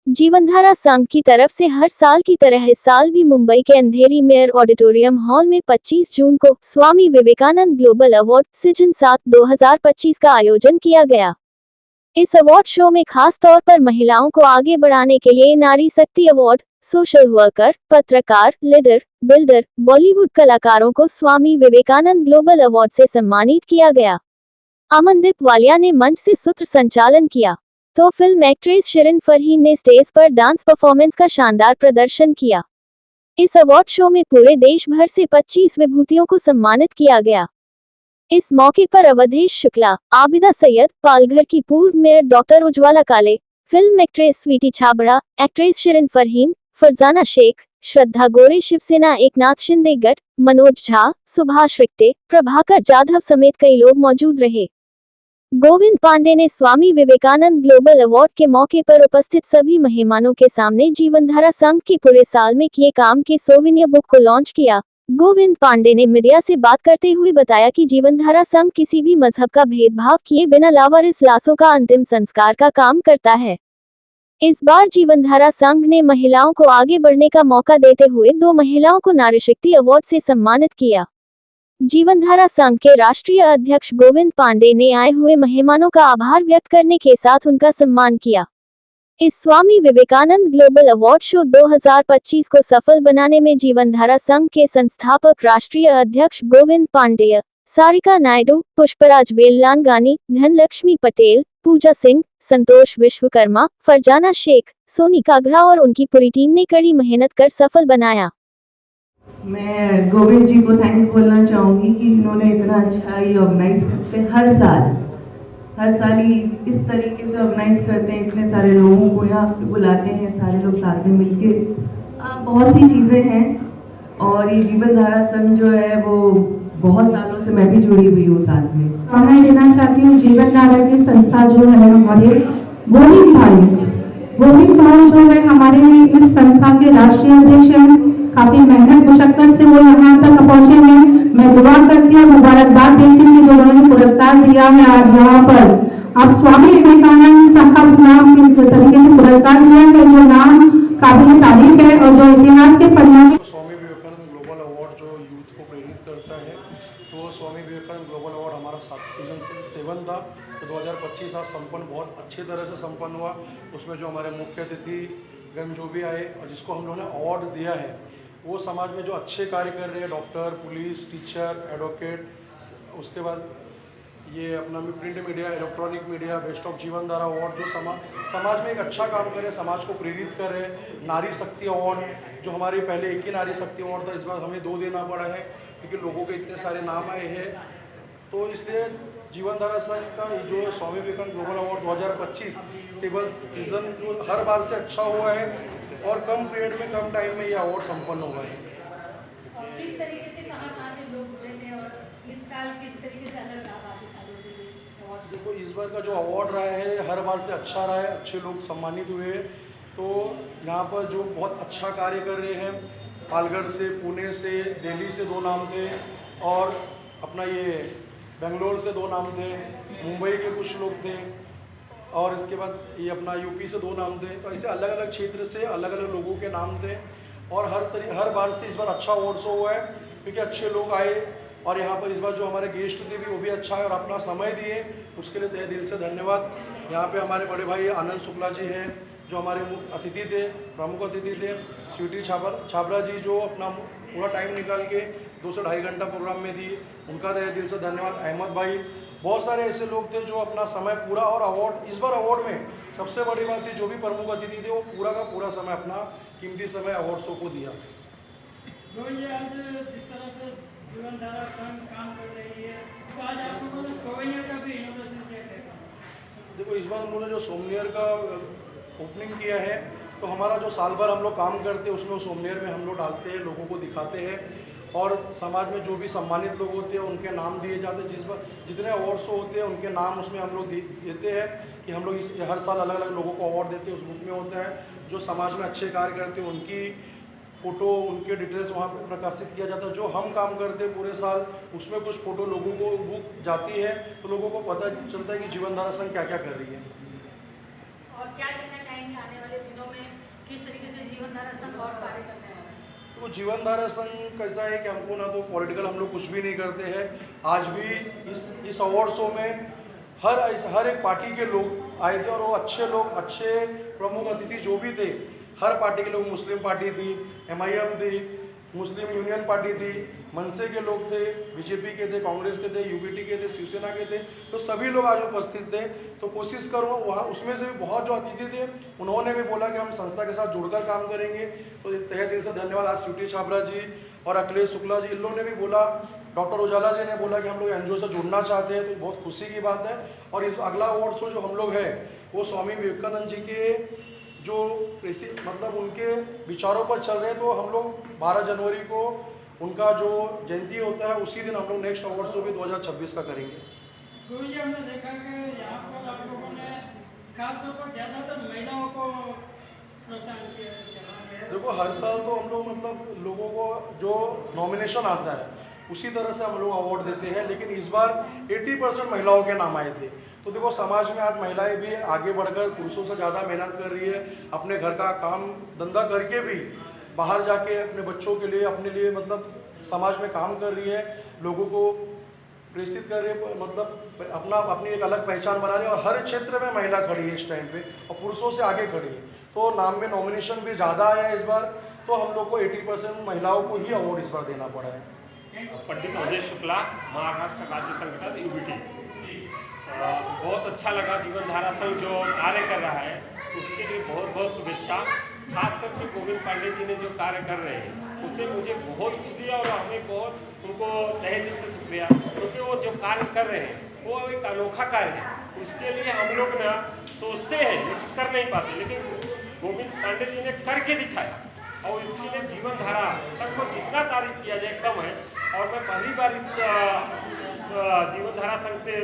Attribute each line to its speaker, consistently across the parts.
Speaker 1: जीवनधारा संघ की तरफ से हर साल की तरह इस साल भी मुंबई के अंधेरी मेयर ऑडिटोरियम हॉल में 25 जून को Swami Vivekananda global award season 7 2025 का आयोजन किया गया। इस अवार्ड शो में खास तौर पर महिलाओं को आगे बढ़ाने के लिए नारी शक्ति अवार्ड, सोशल वर्कर, पत्रकार, लीडर, बिल्डर, बॉलीवुड कलाकारों को स्वामी विवेकानंद ग्लोबल अवार्ड से सम्मानित किया गया। अमनदीप वालिया ने मंच से सूत्र संचालन किया, तो फिल्म एक्ट्रेस शिरीन फरहीन ने स्टेज पर डांस परफॉर्मेंस का शानदार प्रदर्शन किया। इस अवार्ड शो में पूरे देश भर से 25 विभूतियों को सम्मानित किया गया। इस मौके पर अवधेश शुक्ला, आबिदा सैयद, पालघर की पूर्व mayor doctor Ujjwala Kale, film actress Sweety Chhabra, actress Shireen Farheen, Farzana Shaikh, Shraddha Gore, Shivsena Eknath Shinde गट, मनोज झा, सुभाष रिक्टे, प्रभाकर जाधव समेत कई लोग मौजूद रहे। गोविंद पांडे ने स्वामी विवेकानंद ग्लोबल अवार्ड के मौके पर उपस्थित सभी मेहमानों के सामने जीवनधारा संघ के पूरे साल में किए काम के सोविनियर बुक को लॉन्च किया। गोविंद पांडे ने मीडिया से बात करते हुए बताया कि जीवनधारा संघ किसी भी मजहब का भेदभाव किए बिना लावारिस लाशों का अंतिम संस्कार का काम करता है। इस बार जीवनधारा संघ ने महिलाओं को आगे बढ़ने का मौका देते हुए 2 महिलाओं को नारी शक्ति अवार्ड से सम्मानित किया। जीवनधारा संघ के राष्ट्रीय अध्यक्ष गोविंद पांडे ने आए हुए मेहमानों का आभार व्यक्त करने के साथ उनका सम्मान किया। इस Swami Vivekananda global award show 2025 को सफल बनाने में जीवनधारा संघ के संस्थापक राष्ट्रीय अध्यक्ष गोविंद पांडेय, सारिका नायडू, पुष्पराज वेल्लांगानी, धनलक्ष्मी पटेल, पूजा सिंह, संतोष विश्वकर्मा, फरजाना शेख, सोनी कागड़ा और उनकी पूरी टीम ने कड़ी मेहनत कर सफल बनाया।
Speaker 2: मैं गोविंद जी को थैंक्स बोलना चाहूँगी कि इन्होंने इतना अच्छा ही ऑर्गेनाइज करते हैं। हर साल ही इस तरीके से ऑर्गेनाइज करते हैं, इतने सारे लोगों को यहाँ बुलाते हैं, सारे लोग साथ में मिलके बहुत सी चीज़ें हैं। और ये जीवनधारा संघ जो है वो बहुत सालों से मैं भी जुड़ी हुई हूँ साथ में।
Speaker 3: मैं देना चाहती हूँ जीवनधारा की संस्था जो है हमारे गोविंद भाई जो है हमारे इस संस्था के राष्ट्रीय अध्यक्ष हैं। काफी मेहनत मुशक्कत से वो यहाँ तक पहुंचे हैं। मैं दुआ करती हूँ, मुबारकबाद देती हूँ कि जो उन्होंने पुरस्कार दिया है आज यहाँ पर। आप स्वामी विवेकानंद साहब नाम किस तरीके से पुरस्कार दिया है, जो नाम काबिल तारीफ है और जो इतिहास के पन्ने में।
Speaker 4: स्वामी विवेकानंद ग्लोबल अवार्ड जो यूथ को प्रेरित करता है, तो स्वामी विवेकानंद ग्लोबल अवार्ड हमारा सीजन 7 था। तो 2025 आज संपन्न बहुत अच्छी तरह से संपन्न हुआ। उसमें जो हमारे मुख्य अतिथि गण जो भी आए और जिसको हम लोगों ने अवार्ड दिया है, वो समाज में जो अच्छे कार्य कर रहे हैं, डॉक्टर, पुलिस, टीचर, एडवोकेट, उसके बाद ये अपना print media, electronic media, best of जीवनधारा अवार्ड जो समाज में एक अच्छा काम करे, समाज को प्रेरित कर रहे हैं। नारी शक्ति अवार्ड जो हमारी पहले एक ही नारी शक्ति अवार्ड था, इस बार हमें 2 देना पड़ा है क्योंकि लोगों के इतने सारे नाम आए हैं। तो इसलिए जीवनधारा संघ का जो Swami Vivekananda global award 2025 season जो हर बार से अच्छा हुआ है और कम पीरियड में, कम टाइम में ये अवार्ड संपन्न हुआ है।
Speaker 5: और किस तरीके से कहाँ से लोग जुड़े थे और इस साल किस तरीके से अलग रहा बाकी सालों से?
Speaker 4: देखो, इस बार का जो अवार्ड रहा है हर बार से अच्छा रहा है, अच्छे लोग सम्मानित हुए। तो यहाँ पर जो बहुत अच्छा कार्य कर रहे हैं, पालघर से, पुणे से, दिल्ली से 2 नाम थे और अपना ये बेंगलोर से 2 नाम थे, मुंबई के कुछ लोग थे और इसके बाद ये अपना यूपी से 2 नाम थे। तो ऐसे अलग अलग क्षेत्र से अलग अलग लोगों के नाम थे और हर बार से इस बार अच्छा अवार्ड शो हुआ है क्योंकि अच्छे लोग आए और यहाँ पर इस बार जो हमारे गेस्ट थे भी वो भी अच्छा है और अपना समय दिए, उसके लिए तहे दिल से धन्यवाद। यहाँ पे हमारे बड़े भाई आनंद शुक्ला जी हैं जो हमारे अतिथि थे, प्रमुख अतिथि थे। स्वीटी छाबड़ा जी जो अपना पूरा टाइम निकाल के 2 से 2.5 घंटा प्रोग्राम में दी, उनका तहे दिल से धन्यवाद। अहमद भाई, बहुत सारे ऐसे लोग थे जो अपना समय पूरा, और अवार्ड इस बार अवार्ड में सबसे बड़ी बात थी जो भी प्रमुख अतिथि थे वो पूरा का पूरा समय अपना कीमती समय अवार्ड शो को दिया।
Speaker 5: आज जिस तरह से जीवनधारा संघ काम कर रही है, तो आज आप लोगों ने सोवेनियर का भी इनोवेशन किया है।
Speaker 4: देखो, इस बार उन्होंने जो सोमनियर का ओपनिंग किया है, तो हमारा जो साल भर हम लोग काम करते हैं उसमें सोमनियर में हम लोग डालते हैं, लोगों को दिखाते हैं और समाज में जो भी सम्मानित लोग होते हैं उनके नाम दिए जाते हैं। जिस बार जितने अवार्ड शो होते हैं उनके नाम उसमें हम लोग देते हैं कि हम लोग हर साल अलग अलग लोगों को अवार्ड देते हैं। उस बुक में होता है जो समाज में अच्छे कार्य करते हैं उनकी फ़ोटो, उनके डिटेल्स वहाँ पर प्रकाशित किया जाता है। जो हम काम करते हैं पूरे साल उसमें कुछ फ़ोटो लोगों को बुक जाती है तो लोगों को पता चलता है कि जीवनधारा संघ क्या क्या कर रही है।
Speaker 5: और क्या कहना चाहेंगे आने वाले दिनों में और कार्य करने वाला है?
Speaker 4: तो जीवन धारा संघ कैसा है कि हमको ना तो पॉलिटिकल हम लोग कुछ भी नहीं करते हैं। आज भी इस अवार्ड शो में हर एक पार्टी के लोग आए थे और वो अच्छे लोग, अच्छे प्रमुख अतिथि जो भी थे, हर पार्टी के लोग, मुस्लिम पार्टी थी, MIM थी, मुस्लिम यूनियन पार्टी थी, मनसे के लोग थे, बीजेपी के थे, कांग्रेस के थे, UPT के थे, शिवसेना के थे, तो सभी लोग आज उपस्थित थे। तो कोशिश करूँगा वहाँ उसमें से भी बहुत जो अतिथि थे उन्होंने भी बोला कि हम संस्था के साथ जुड़कर काम करेंगे। तो तहे दिल से धन्यवाद। आज स्वीटी छाबड़ा जी और अखिलेश शुक्ला जी इन लोगों ने भी बोला, डॉक्टर उजाला जी ने बोला कि हम लोग NGO से जुड़ना चाहते हैं, तो बहुत खुशी की बात है। और इस अगला अवार्ड शो जो हम लोग है वो स्वामी विवेकानंद जी के जो मतलब उनके विचारों पर चल रहे हैं। तो हम लोग 12 जनवरी को उनका जो जयंती होता है उसी दिन हम लोग नेक्स्ट अवार्ड शो भी 2026 का करेंगे।
Speaker 5: गुरु जी, हमने देखा कि यहाँ पर आप लोगों ने खासतौर पर ज़्यादातर महिलाओं को प्रोत्साहन किया।
Speaker 4: देखो हर साल तो हम लोग मतलब लोगों को जो नॉमिनेशन आता है उसी तरह से हम लोग अवार्ड देते हैं, लेकिन इस बार 80% महिलाओं के नाम आए थे। तो देखो समाज में आज महिलाएं भी आगे बढ़कर पुरुषों से ज़्यादा मेहनत कर रही है, अपने घर का काम धंधा करके भी बाहर जाके अपने बच्चों के लिए, अपने लिए मतलब समाज में काम कर रही है, लोगों को प्रेरित कर रही है, मतलब अपनी एक अलग पहचान बना रही है। और हर क्षेत्र में महिला खड़ी है इस टाइम पे और पुरुषों से आगे खड़ी है। तो नाम में नॉमिनेशन भी ज़्यादा आया है इस बार, तो हम लोग को 80% महिलाओं को ही अवार्ड इस बार देना पड़ा है।
Speaker 6: पंडित अवधेश शुक्ला, महाराष्ट्र राज्य संगठन UBT। बहुत अच्छा लगा। जीवन धारा संघ जो कार्य कर रहा है उसके लिए बहुत बहुत शुभेच्छा। खास करके गोविंद पांडे जी ने जो कार्य कर रहे हैं उससे मुझे बहुत खुशी है और हमें बहुत उनको तहे दिल से शुक्रिया, क्योंकि वो जो कार्य कर रहे हैं वो एक अनोखा कार्य है। उसके लिए हम लोग ना सोचते हैं लेकिन कर नहीं पाते, लेकिन गोविंद पांडे जी ने करके दिखाया और इसके लिए जीवन धारा संघ को जितना तारीफ किया जाए कम है। और मैं पहली बार इस जीवन धारा संघ से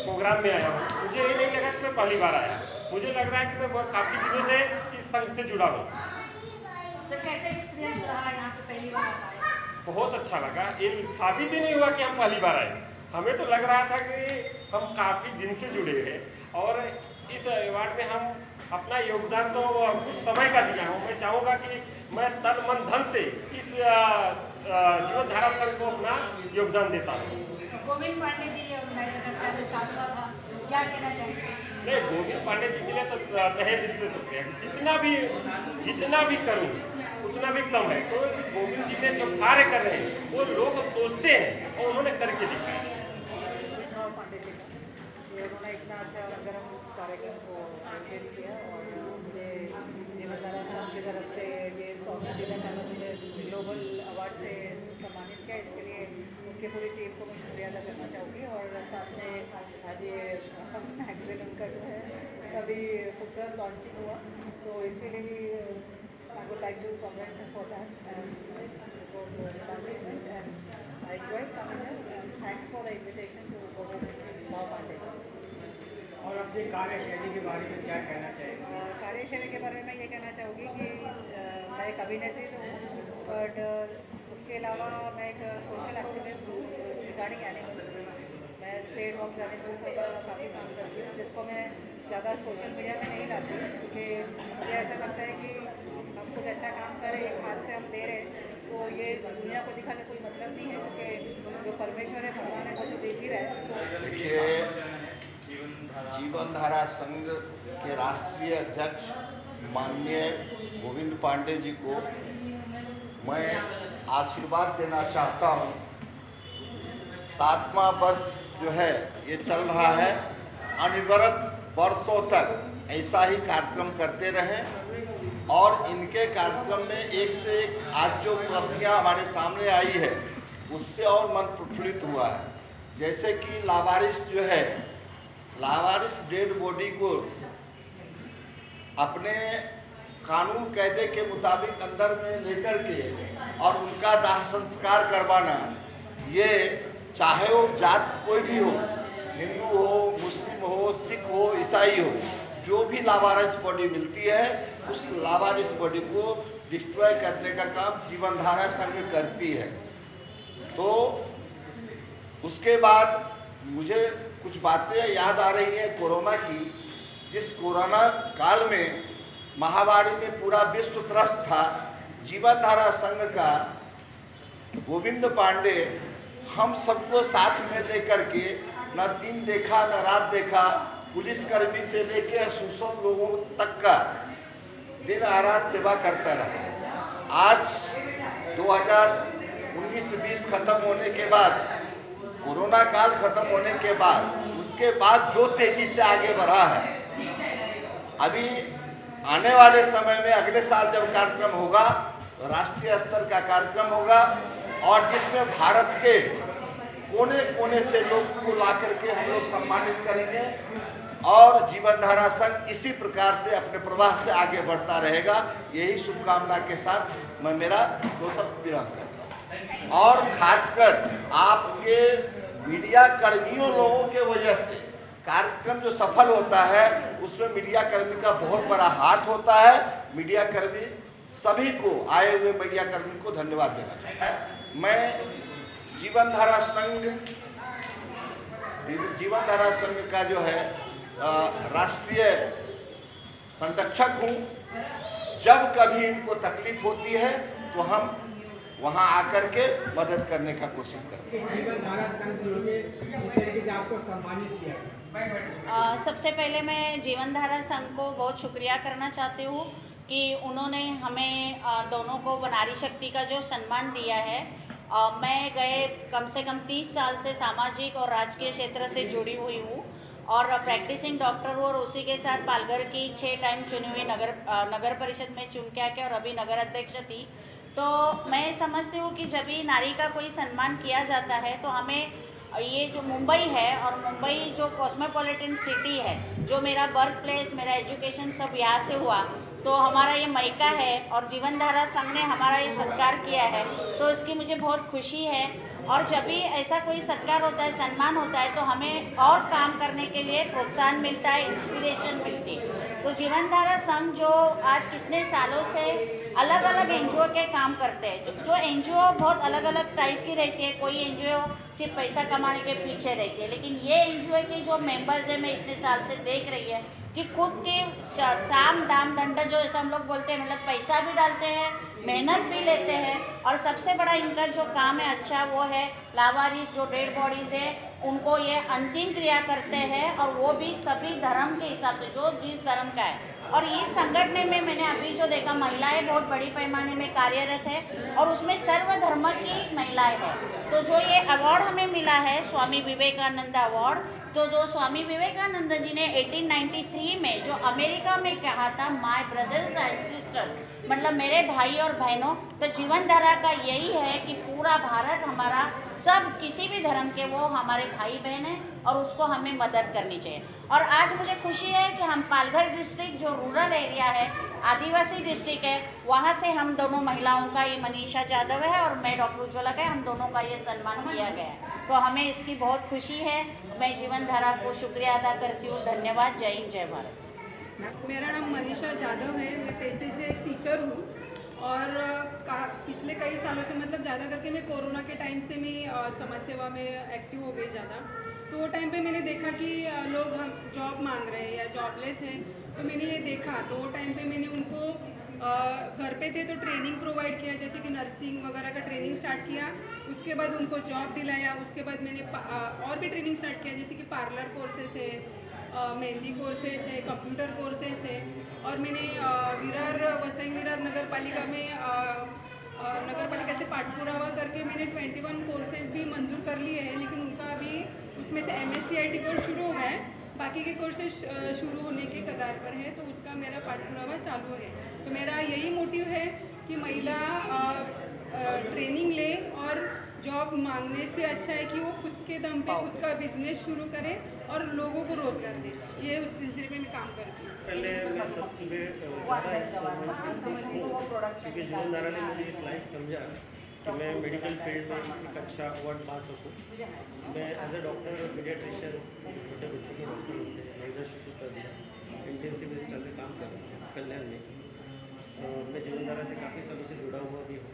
Speaker 6: प्रोग्राम में आया हूँ। मुझे ये नहीं लगा कि मैं पहली बार आया, मुझे लग रहा है कि मैं काफ़ी दिनों से इस संघ से जुड़ा हूँ।
Speaker 5: सर, कैसे एक्सपीरियंस रहा यहाँ पे पहली बार आया?
Speaker 6: बहुत अच्छा लगा। ये साबित ही नहीं हुआ कि हम पहली बार आए, हमें तो लग रहा था कि हम काफ़ी दिन से जुड़े हैं और इस अवार्ड में हम अपना योगदान तो कुछ समय का दिया हूँ। मैं चाहूँगा कि मैं तन मन धन से इस जीवन धारा संघ को अपना योगदान देता हूँ।
Speaker 5: गोविंद पांडे जी ऑर्गेनाइज करता है, साधना था, क्या कहना चाहेंगे?
Speaker 6: नहीं, गोविंद पांडे जी के लिए तो तहे दिल से शुक्रिया। जितना भी करूँ उतना भी कम है। तो गोविंद जी ने जो कार्य कर रहे हैं वो लोग सोचते हैं और उन्होंने करके दिखाया।
Speaker 7: पांडे जी का उन्होंने इतना अच्छा रंगारंग कार्यक्रम को आयोजित किया और मुझे जीवन धारा संघ की तरफ से ये स्वामी विवेकानंद ग्लोबल अवार्ड से सम्मानित किया। इसके लिए उनकी पूरी टीम को मैं शुक्रिया अदा करना चाहूँगी। और साथ में आज ये मैगजीन उनका जो है उसका भी खूबसूरत लॉन्चिंग हुआ, तो इसके लिए भी I would like to congratulate for that and I enjoyed coming here and thanks for the invitation to Govind Paंडे।
Speaker 5: और अपनी कार्यशैली के बारे में क्या कहना चाहेंगे?
Speaker 7: कार्यशैली के बारे में ये कहना चाहूँगी कि मैं एक अभिनेत्री तो हूँ, बट उसके अलावा मैं एक सोशल एक्टिविस्ट हूँ रिगार्डिंग एनिमल्स। मैं स्ट्रेट डॉग्स एनिमल्स का काफ़ी काम करती हूँ, जिसको मैं ज़्यादा सोशल मीडिया में नहीं लाती, क्योंकि मुझे ऐसा लगता है कि हम कुछ अच्छा काम करें, एक हाथ से हम दे रहे हैं, तो ये दुनिया को दिखाने कोई मतलब नहीं है, क्योंकि जो परमेश्वर है, भगवान है, वो तो देख ही रहे हैं।
Speaker 8: देखिए, जीवन धारा संघ के राष्ट्रीय अध्यक्ष माननीय गोविंद पांडे जी को मैं आशीर्वाद देना चाहता हूँ। 7वां वर्ष जो है ये चल रहा है, अनवरत वर्षों तक ऐसा ही कार्यक्रम करते रहें और इनके कार्यक्रम में एक से एक आज जो उपलब्धियाँ हमारे सामने आई है उससे और मन प्रफुल्लित हुआ है। जैसे कि लावारिस जो है, लावारिस डेड बॉडी को अपने कानून कायदे के मुताबिक अंदर में लेकर के और उनका दाह संस्कार करवाना, ये चाहे वो जात कोई भी हो, हिंदू हो, मुस्लिम हो, सिख हो, ईसाई हो, जो भी लावारिस बॉडी मिलती है उस लावारिस बॉडी को डिस्ट्रॉय करने का काम जीवन धारा संघ करती है। तो उसके बाद मुझे कुछ बातें याद आ रही है कोरोना की। जिस कोरोना काल में महामारी में पूरा विश्व त्रस्त था, जीवनधारा संघ का गोविंद पांडे हम सबको साथ में लेकर के न दिन देखा न रात देखा, पुलिसकर्मी से लेकर शोषण लोगों तक का दिन रात सेवा करता रहा। आज 2019-20 खत्म होने के बाद, कोरोना काल खत्म होने के बाद, उसके बाद जो तेजी से आगे बढ़ा है, अभी आने वाले समय में अगले साल जब कार्यक्रम होगा तो राष्ट्रीय स्तर का कार्यक्रम होगा और जिसमें भारत के कोने कोने से लोग को ला करके हम लोग सम्मानित करेंगे और जीवनधारा संघ इसी प्रकार से अपने प्रवाह से आगे बढ़ता रहेगा। यही शुभकामना के साथ मैं मेरा दो शब्द विराम करता हूँ। और खासकर आपके मीडिया कर्मियों लोगों के वजह से कार्यक्रम जो सफल होता है उसमें मीडिया कर्मी का बहुत बड़ा हाथ होता है। मीडिया कर्मी सभी को, आए हुए मीडिया कर्मी को धन्यवाद देना चाहता है। मैं जीवनधारा संघ का जो है राष्ट्रीय संरक्षक हूँ। जब कभी इनको तकलीफ होती है तो हम वहाँ आकर के मदद करने का कोशिश करते हैं।
Speaker 9: जीवनधारा संघ के जिस तरीके से आपको सम्मानित किया,
Speaker 10: सबसे पहले मैं जीवनधारा संघ को बहुत शुक्रिया करना चाहती हूँ कि उन्होंने हमें दोनों को नारी शक्ति का जो सम्मान दिया है। मैं गए कम से कम 30 साल से सामाजिक और राजकीय क्षेत्र से जुड़ी हुई हूँ और प्रैक्टिसिंग डॉक्टर हूँ और उसी के साथ पालघर की 6 टाइम चुनी हुई नगर परिषद में चुन के आके और अभी नगर अध्यक्ष थी। तो मैं समझती हूँ कि जब भी नारी का कोई सम्मान किया जाता है तो हमें ये जो मुंबई है और मुंबई जो कॉस्मोपॉलिटन सिटी है, जो मेरा बर्थ प्लेस, मेरा एजुकेशन सब यहाँ से हुआ, तो हमारा ये मायका है और जीवनधारा संघ ने हमारा ये सत्कार किया है, तो इसकी मुझे बहुत खुशी है। और जब भी ऐसा कोई सत्कार होता है, सम्मान होता है, तो हमें और काम करने के लिए प्रोत्साहन मिलता है, इंस्पिरेशन मिलती है। तो जीवनधारा संघ जो आज कितने सालों से अलग अलग एनजीओ के काम करते हैं, जो एनजीओ बहुत अलग अलग टाइप की रहती है। कोई एनजीओ सिर्फ पैसा कमाने के पीछे रहती है, लेकिन ये एनजीओ के जो मेंबर्स है, मैं इतने साल से देख रही है कि खुद के साम दाम दंड जो ऐसा हम लोग बोलते हैं, मतलब पैसा भी डालते हैं, मेहनत भी लेते हैं और सबसे बड़ा इनका जो काम है अच्छा वो है लावारिस जो डेड बॉडीज़ है उनको ये अंतिम क्रिया करते हैं और वो भी सभी धर्म के हिसाब से, जो जिस धर्म का है। और इस संगठन में मैंने अभी जो देखा, महिलाएं बहुत बड़ी पैमाने में कार्यरत है और उसमें सर्वधर्म की महिलाएं हैं। तो जो ये अवार्ड हमें मिला है स्वामी विवेकानंद अवार्ड, तो जो स्वामी विवेकानंद जी ने 1893 में जो अमेरिका में कहा था, माय ब्रदर्स एंड सिस्टर्स, मतलब मेरे भाई और बहनों, तो जीवनधारा का यही है कि पूरा भारत हमारा, सब किसी भी धर्म के वो हमारे भाई बहन हैं और उसको हमें मदद करनी चाहिए। और आज मुझे खुशी है कि हम पालघर डिस्ट्रिक्ट जो रूरल एरिया है, आदिवासी डिस्ट्रिक्ट है, वहाँ से हम दोनों महिलाओं का, ये मनीषा जाधव है और मैं डॉक्टर उज्ज्वला का, हम दोनों का ये सम्मान किया गया है। तो हमें इसकी बहुत खुशी है। मैं जीवनधारा को शुक्रिया अदा करती हूँ। धन्यवाद। जय हिंद, जय भारत।
Speaker 11: मेरा नाम मनीषा जाधव है। मैं पेशे से एक टीचर हूँ और पिछले कई सालों से, मतलब ज़्यादा करके मैं कोरोना के टाइम से मैं समाज सेवा में एक्टिव हो गई ज़्यादा। तो वो टाइम पे मैंने देखा कि लोग हम जॉब मांग रहे हैं या जॉबलेस हैं, तो मैंने ये देखा। तो वो टाइम पे मैंने उनको घर पे थे तो ट्रेनिंग प्रोवाइड किया, जैसे कि नर्सिंग वगैरह का ट्रेनिंग स्टार्ट किया। उसके बाद उनको जॉब दिलाया। उसके बाद मैंने और भी ट्रेनिंग स्टार्ट किया, जैसे कि पार्लर कोर्सेस है, मेहंदी कोर्सेस है, कंप्यूटर कोर्सेस है। और मैंने वसई विरार नगर पालिका में नगर पालिका से पाठपुरावा करके मैंने 21 कोर्सेज भी मंजूर कर लिए हैं, लेकिन उनका अभी उसमें से MSc IT कोर्स शुरू हो गया है, बाकी के कोर्सेज शुरू होने के कगार पर है, तो उसका मेरा पाठपुरावा चालू है। तो मेरा यही मोटिव है कि महिला ट्रेनिंग ले और जॉब मांगने से अच्छा है कि वो खुद के दम पे खुद का बिजनेस शुरू करे और लोगों को रोजगार दे। ये उस सिलसिले में मैं काम करती हूँ।
Speaker 12: पहले मैं सबसे क्योंकि जीवनधारा ने मुझे इस लायक समझा कि मैं मेडिकल फील्ड में एक अच्छा अवार्ड पा सकूँ। मैं एज ए डॉक्टर पीडियाट्रिशियन, जो छोटे बच्चों के डॉक्टर होते हैं, नवजात शिशु तज्ञ, इंटेंसिविस्ट से काम करते हैं कल्याण में। मैं जीवनधारा से काफ़ी सालों से जुड़ा हुआ भी हूँ।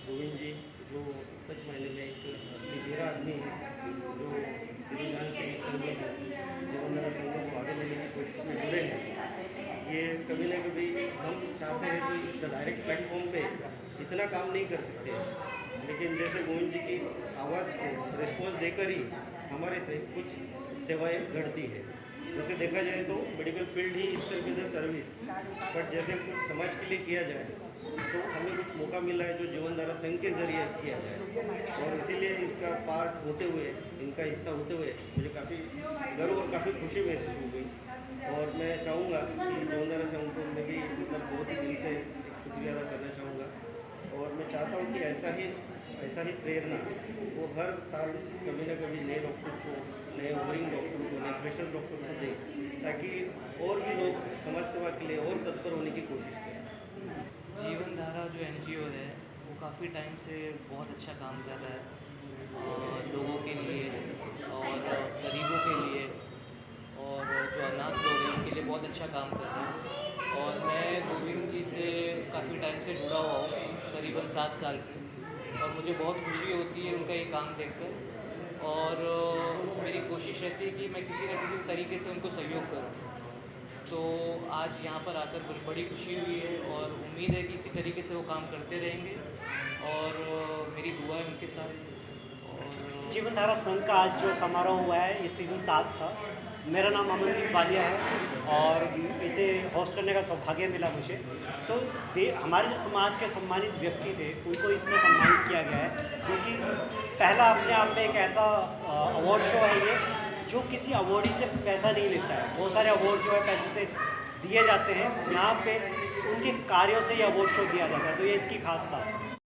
Speaker 12: गोविंद जी जो सच मायने में एक असली मेरा आदमी है, जो दिल जान से इस संघ में जीवनधारा संघ को आगे लेने की कोशिश में जुड़े हैं। ये कभी ना कभी हम चाहते हैं तो डायरेक्ट प्लेटफॉर्म पे इतना काम नहीं कर सकते, लेकिन जैसे गोविंद जी की आवाज़ को रिस्पॉन्स देकर ही हमारे से कुछ सेवाएं घटती है। जैसे देखा जाए तो medical field he itself is a service, but जैसे कुछ समाज के लिए किया जाए तो हमें कुछ मौका मिला है जो जीवनधारा संघ के जरिए किया जाए, और इसीलिए इसका पार्ट होते हुए, इनका हिस्सा होते हुए मुझे काफ़ी गर्व और काफ़ी खुशी महसूस हो गई। और मैं चाहूँगा कि जीवनधारा संघ को मैं भी मतलब बहुत ही दिल से एक शुक्रिया अदा करना चाहूँगा, और मैं चाहता हूँ कि ऐसा ही प्रेरणा वो हर साल कभी ना कभी नए डॉक्टर्स को, नए ओवरिंग डॉक्टरों को, नए फ्रेशर डॉक्टर्स को दें, ताकि और भी लोग समाज सेवा के लिए और तत्पर होने की कोशिश करें।
Speaker 13: जीवन धारा जो NGO है वो काफ़ी टाइम से बहुत अच्छा काम कर रहा है लोगों के लिए और गरीबों के लिए, और जो अनाथ लोग हैं उनके लिए बहुत अच्छा काम कर रहा है। और मैं गोविंद जी से काफ़ी टाइम से जुड़ा हुआ हूँ, करीबन 7 साल से, और मुझे बहुत खुशी होती है उनका ये काम देखकर, और मेरी कोशिश रहती है कि मैं किसी न किसी तरीके से उनको सहयोग करूँ। तो आज यहाँ पर आकर बड़ी खुशी हुई है, और उम्मीद है कि इसी तरीके से वो काम करते रहेंगे, और मेरी दुआ है उनके साथ। और
Speaker 14: जीवनधारा संघ का आज जो समारोह हुआ है ये सीज़न 7 का, मेरा नाम अमनदीप वालिया है और इसे होस्ट करने का सौभाग्य मिला मुझे। तो हमारे जो समाज के सम्मानित व्यक्ति थे उनको इसमें सम्मानित किया गया है, जो कि पहला अपने आप में एक ऐसा अवार्ड शो है ये जो किसी अवार्डी से पैसा नहीं लेता है। बहुत सारे अवार्ड जो है पैसे से दिए जाते हैं, यहाँ पे उनके कार्यों से ये अवार्ड शो दिया जाता है, तो ये इसकी खास बात है।